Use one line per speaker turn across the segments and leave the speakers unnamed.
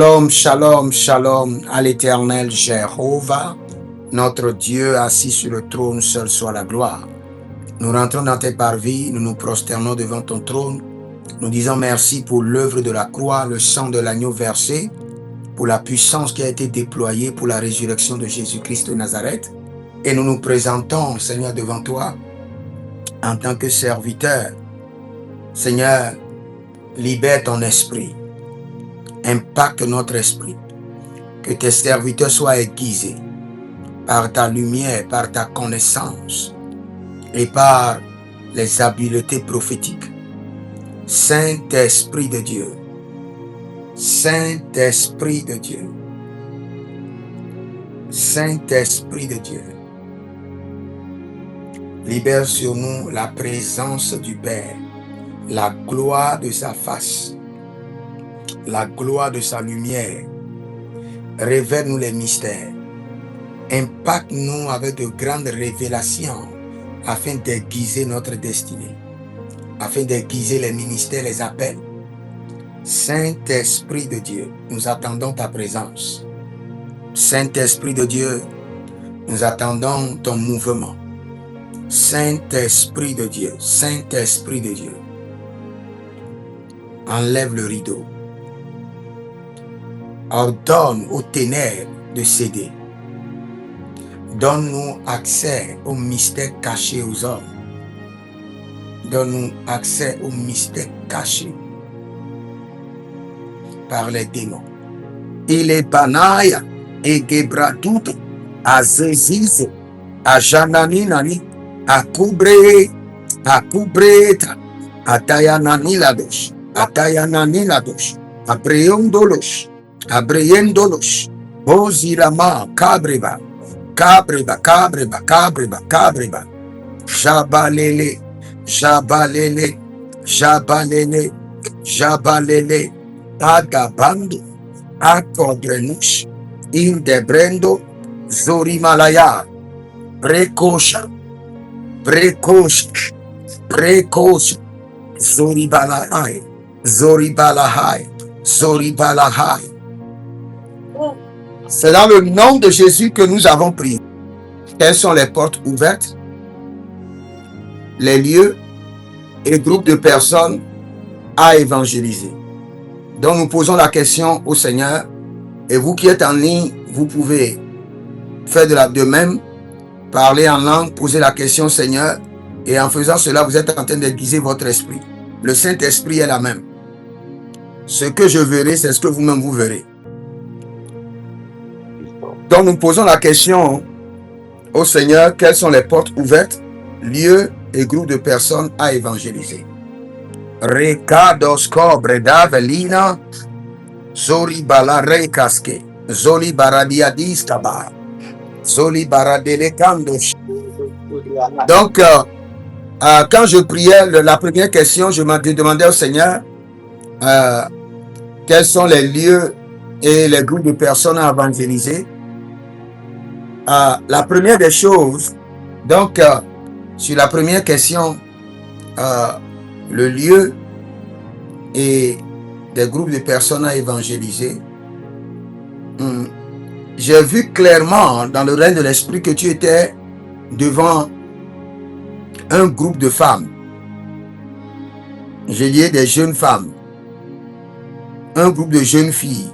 Shalom, shalom, shalom à l'éternel Jéhovah, notre Dieu assis sur le trône, seul soit la gloire. Nous rentrons dans tes parvis, nous nous prosternons devant ton trône. Nous disons merci pour l'œuvre de la croix, le sang de l'agneau versé, pour la puissance qui a été déployée pour la résurrection de Jésus-Christ de Nazareth. Et nous nous présentons, Seigneur, devant toi en tant que serviteur. Seigneur, libère ton esprit, impacte notre esprit, que tes serviteurs soient aiguisés par ta lumière, par ta connaissance et par les habiletés prophétiques. Saint-Esprit de Dieu, Saint-Esprit de Dieu, Saint-Esprit de Dieu, libère sur nous la présence du Père, la gloire de sa face, la gloire de sa lumière. Révèle-nous les mystères, impacte-nous avec de grandes révélations afin d'aiguiser notre destinée, afin d'aiguiser les ministères, les appels. Saint-Esprit de Dieu, nous attendons ta présence. Saint-Esprit de Dieu, nous attendons ton mouvement. Saint-Esprit de Dieu, Saint-Esprit de Dieu, enlève le rideau. Ordonne aux ténèbres de céder. Donne-nous accès aux mystères cachés aux hommes. Donne-nous accès aux mystères cachés par les démons. Il est banaya et gebradut à Zéziz, à Jananinani, à Kubre, à Tayanani Ladosh, à Tayanani Ladosh, à Breondolos, à Breyendolos, Ozirama, Cabreba, Cabreba, Cabreba, Cabreba, Cabreba, Jabalele, Jabalele, Jabalele, Jabalele, Agabando, Akodrenush, Indebrendo, Zorimalaya, Precosha, Precosha, Precosha, Zoribalahai, Zoribalahai, Zoribalahai. C'est dans le nom de Jésus que nous avons prié. Quelles sont les portes ouvertes, les lieux et groupes de personnes à évangéliser? Donc nous posons la question au Seigneur, et vous qui êtes en ligne, vous pouvez faire de même, parler en langue, poser la question au Seigneur, et en faisant cela, vous êtes en train d'aiguiser votre esprit. Le Saint-Esprit est la même. Ce que je verrai, c'est ce que vous-même vous verrez. Donc nous posons la question au Seigneur, quelles sont les portes ouvertes, lieux et groupes de personnes à évangéliser? Recados cobre d'avelina, Zoli bala recaske, Zoli baradiadis kaba, Zoli baradelekandos. Donc, quand je priais, la première question, je me demandais au Seigneur quels sont les lieux et les groupes de personnes à évangéliser. La première des choses, donc, sur la première question, le lieu et des groupes de personnes à évangéliser, j'ai vu clairement dans le règne de l'esprit que tu étais devant un groupe de femmes. J'ai lié des jeunes femmes, un groupe de jeunes filles,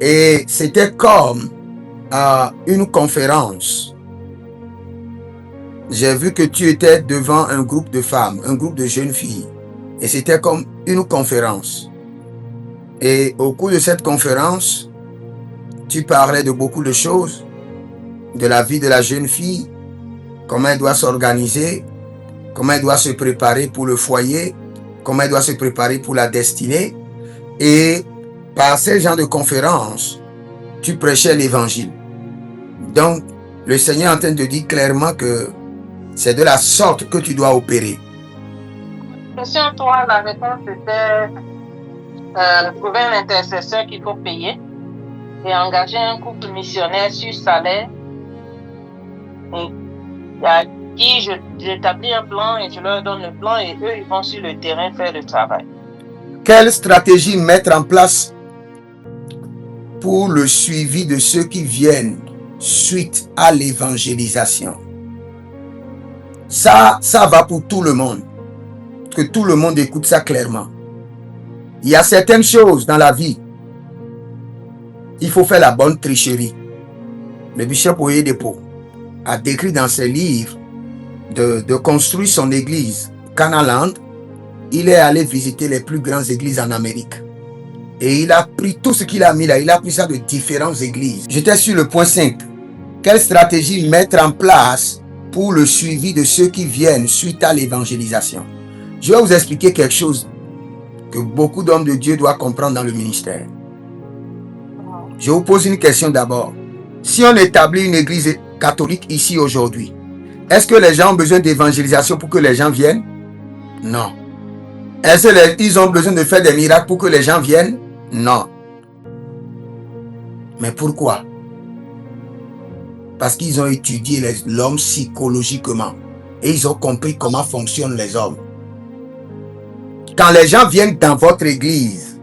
et c'était comme une conférence. J'ai vu que tu étais devant un groupe de femmes, un groupe de jeunes filles, et c'était comme une conférence. Et au cours de cette conférence, tu parlais de beaucoup de choses, de la vie de la jeune fille, comment elle doit s'organiser, comment elle doit se préparer pour le foyer, comment elle doit se préparer pour la destinée. Et par ces genres de conférences, tu prêchais l'évangile. Donc, le Seigneur est en train de dire clairement que c'est de la sorte que tu dois opérer.
Question 3, la réponse était trouver un intercesseur qu'il faut payer et engager un couple missionnaire sur salaire. Et à qui j'établis un plan et je leur donne le plan et eux, ils vont sur le terrain faire le travail.
Quelle stratégie mettre en place pour le suivi de ceux qui viennent suite à l'évangélisation. Ça va pour tout le monde. Que tout le monde écoute ça clairement. Il y a certaines choses dans la vie. Il faut faire la bonne tricherie. Le bishop Oyedepo a décrit dans ses livres de construire son église. Canaland, il est allé visiter les plus grandes églises en Amérique. Et il a pris tout ce qu'il a mis là, il a pris ça de différentes églises. J'étais sur le point 5. Quelle stratégie mettre en place pour le suivi de ceux qui viennent suite à l'évangélisation? Je vais vous expliquer quelque chose que beaucoup d'hommes de Dieu doivent comprendre dans le ministère. Je vous pose une question d'abord. Si on établit une église catholique ici aujourd'hui, est-ce que les gens ont besoin d'évangélisation pour que les gens viennent? Non. Est-ce qu'ils ont besoin de faire des miracles pour que les gens viennent? Non. Mais pourquoi? Parce qu'ils ont étudié l'homme psychologiquement et ils ont compris comment fonctionnent les hommes. Quand les gens viennent dans votre église,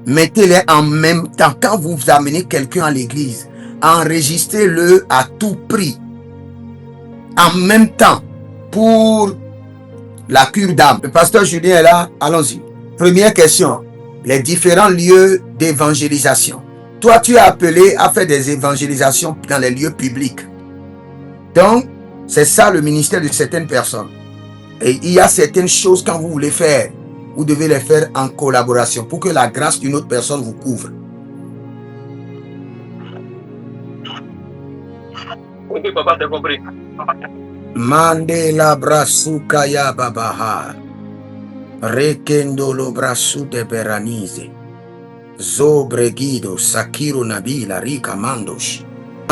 mettez-les en même temps. Quand vous amenez quelqu'un à l'église, enregistrez-le à tout prix. En même temps, pour la cure d'âme. Le pasteur Julien est là, allons-y. Première question, les différents lieux d'évangélisation. Toi, tu es appelé à faire des évangélisations dans les lieux publics. Donc, c'est ça le ministère de certaines personnes. Et il y a certaines choses quand vous voulez faire, vous devez les faire en collaboration pour que la grâce d'une autre personne vous couvre.
Oui, papa, t'as compris.
Mandela brasukaya babaha. Rekendo lo brasu de beranize. Zobregido sakiro nabila rika mandosh.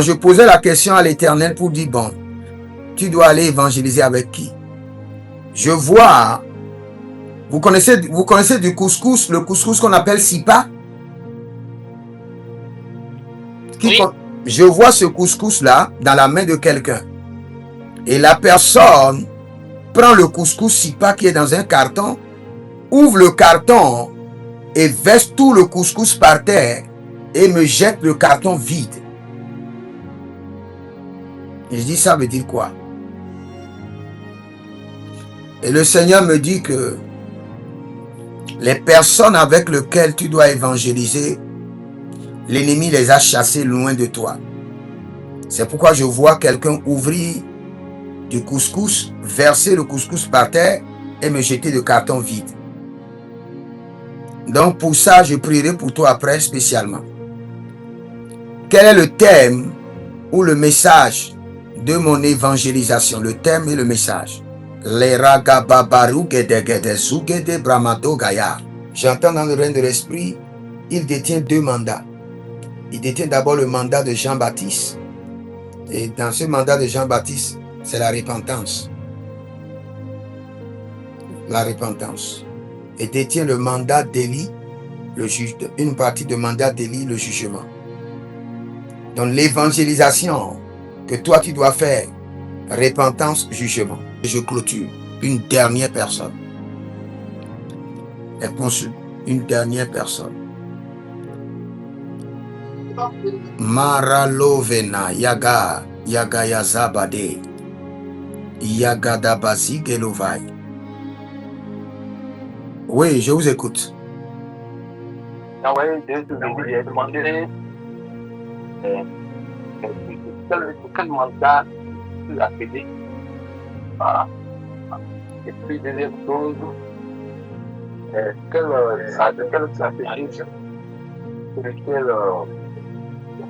Je posais la question à l'Éternel pour dire, bon, tu dois aller évangéliser avec qui? Je vois, vous connaissez du couscous, le couscous qu'on appelle sipa?
Oui.
Je vois ce couscous-là dans la main de quelqu'un. Et la personne prend le couscous sipa qui est dans un carton, ouvre le carton et verse tout le couscous par terre et me jette le carton vide. Et je dis, ça veut dire quoi? Et le Seigneur me dit que les personnes avec lesquelles tu dois évangéliser, l'ennemi les a chassées loin de toi. C'est pourquoi je vois quelqu'un ouvrir du couscous, verser le couscous par terre et me jeter le carton vide. Donc pour ça, je prierai pour toi après spécialement. Quel est le thème ou le message de mon évangélisation? Le thème et le message. J'entends dans le règne de l'esprit, il détient 2 mandats. Il détient d'abord le mandat de Jean-Baptiste. Et dans ce mandat de Jean-Baptiste, c'est la repentance. La repentance. Et détient le mandat d'Élie, le juge, une partie du mandat d'Élie, le jugement. Donc l'évangélisation que toi tu dois faire, repentance, jugement. Je clôture. Une dernière personne. Une dernière personne. Maralovena Yaga Yazabade Yagadabasi Gelovai. Oui, je vous écoute.
Ah ouais, j'ai demandé quel mandat tu as appelé. Et puis, deuxième chose, quelle stratégie sur laquelle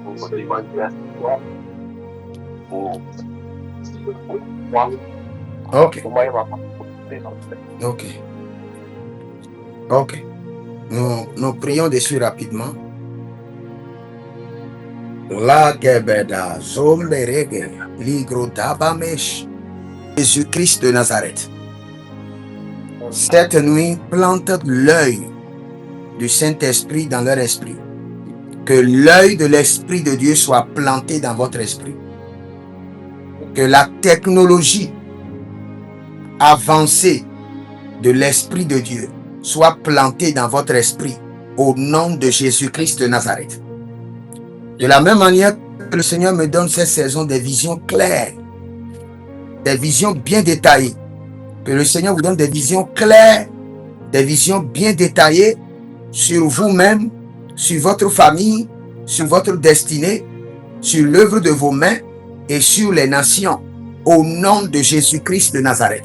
vous demandez à moi.
Ok.
Pour moi, il va pas.
Ok. Nous prions dessus rapidement. La Gebeda Zomberege Ligro Dabamesh. Jésus-Christ de Nazareth. Cette nuit, plante l'œil du Saint-Esprit dans leur esprit. Que l'œil de l'Esprit de Dieu soit planté dans votre esprit. Que la technologie avancée de l'Esprit de Dieu soit plantée dans votre esprit au nom de Jésus-Christ de Nazareth. De la même manière que le Seigneur me donne cette saison des visions claires, des visions bien détaillées. Que le Seigneur vous donne des visions claires, des visions bien détaillées sur vous-même, sur votre famille, sur votre destinée, sur l'œuvre de vos mains et sur les nations, au nom de Jésus-Christ de Nazareth.